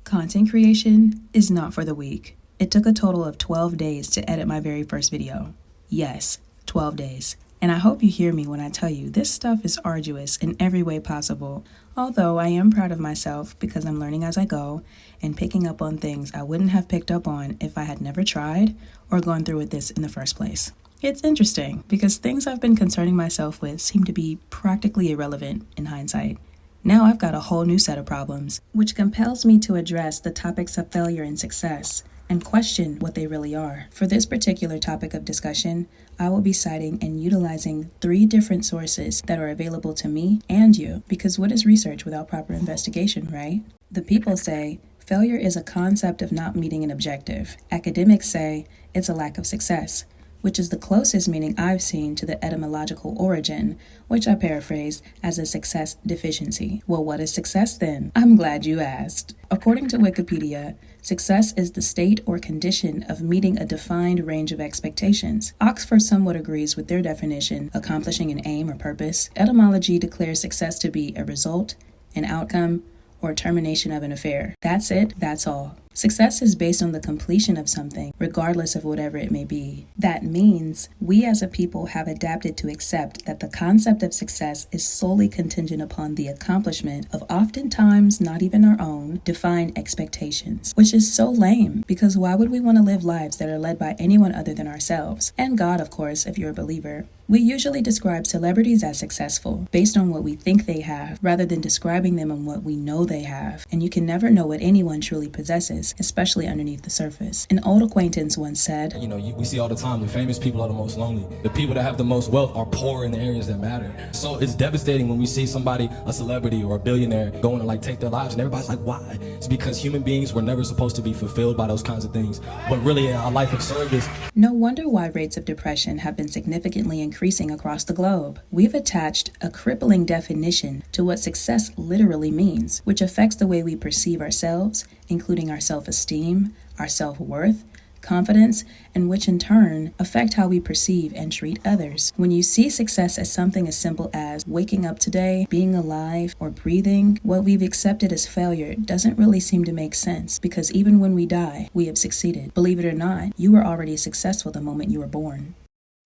Content creation is not for the weak. It took a total of 12 days to edit my very first video. Yes, 12 days. And I hope you hear me when I tell you this stuff is arduous in every way possible. Although I am proud of myself because I'm learning as I go and picking up on things I wouldn't have picked up on if I had never tried or gone through with this in the first place. It's interesting because things I've been concerning myself with seem to be practically irrelevant in hindsight. Now I've got a whole new set of problems, which compels me to address the topics of failure and success and question what they really are. For this particular topic of discussion, I will be citing and utilizing 3 different sources that are available to me and you, because what is research without proper investigation, right? The people say failure is a concept of not meeting an objective. Academics say it's a lack of success, which is the closest meaning I've seen to the etymological origin, which I paraphrase as a success deficiency. Well, what is success then? I'm glad you asked. According to Wikipedia, success is the state or condition of meeting a defined range of expectations. Oxford somewhat agrees with their definition, accomplishing an aim or purpose. Etymology declares success to be a result, an outcome, or termination of an affair. That's it, that's all. Success is based on the completion of something, regardless of whatever it may be. That means we as a people have adapted to accept that the concept of success is solely contingent upon the accomplishment of oftentimes not even our own defined expectations, which is so lame because why would we want to live lives that are led by anyone other than ourselves? And God, of course, if you're a believer. We usually describe celebrities as successful based on what we think they have rather than describing them on what we know they have. And you can never know what anyone truly possesses, especially underneath the surface. An old acquaintance once said, we see all the time the famous people are the most lonely. The people that have the most wealth are poor in the areas that matter. So it's devastating when we see somebody, a celebrity or a billionaire, going to take their lives and everybody's like, why? It's because human beings were never supposed to be fulfilled by those kinds of things. But really a life of service. No wonder why rates of depression have been significantly increasing across the globe. We've attached a crippling definition to what success literally means, which affects the way we perceive ourselves, including our self-esteem, our self-worth, confidence, and which in turn affect how we perceive and treat others. When you see success as something as simple as waking up today, being alive, or breathing, what we've accepted as failure doesn't really seem to make sense because even when we die, we have succeeded. Believe it or not, you were already successful the moment you were born.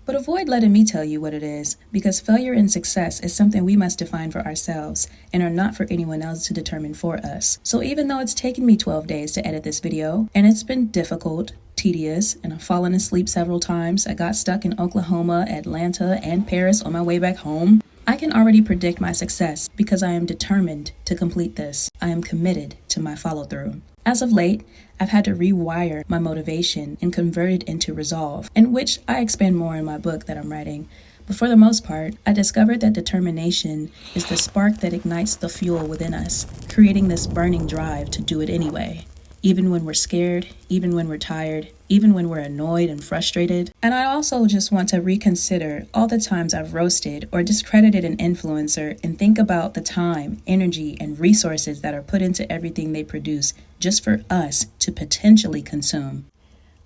But avoid letting me tell you what it is, because failure and success is something we must define for ourselves and are not for anyone else to determine for us. So even though it's taken me 12 days to edit this video, and it's been difficult, tedious, and I've fallen asleep several times, I got stuck in Oklahoma, Atlanta, and Paris on my way back home, I can already predict my success because I am determined to complete this. I am committed to my follow-through. As of late, I've had to rewire my motivation and convert it into resolve, in which I expand more in my book that I'm writing. But for the most part, I discovered that determination is the spark that ignites the fuel within us, creating this burning drive to do it anyway. Even when we're scared, even when we're tired, even when we're annoyed and frustrated. And I also just want to reconsider all the times I've roasted or discredited an influencer and think about the time, energy, and resources that are put into everything they produce just for us to potentially consume.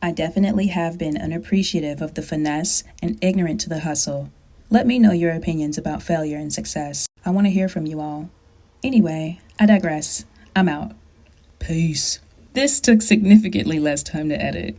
I definitely have been unappreciative of the finesse and ignorant to the hustle. Let me know your opinions about failure and success. I want to hear from you all. Anyway, I digress. I'm out. Peace. This took significantly less time to edit.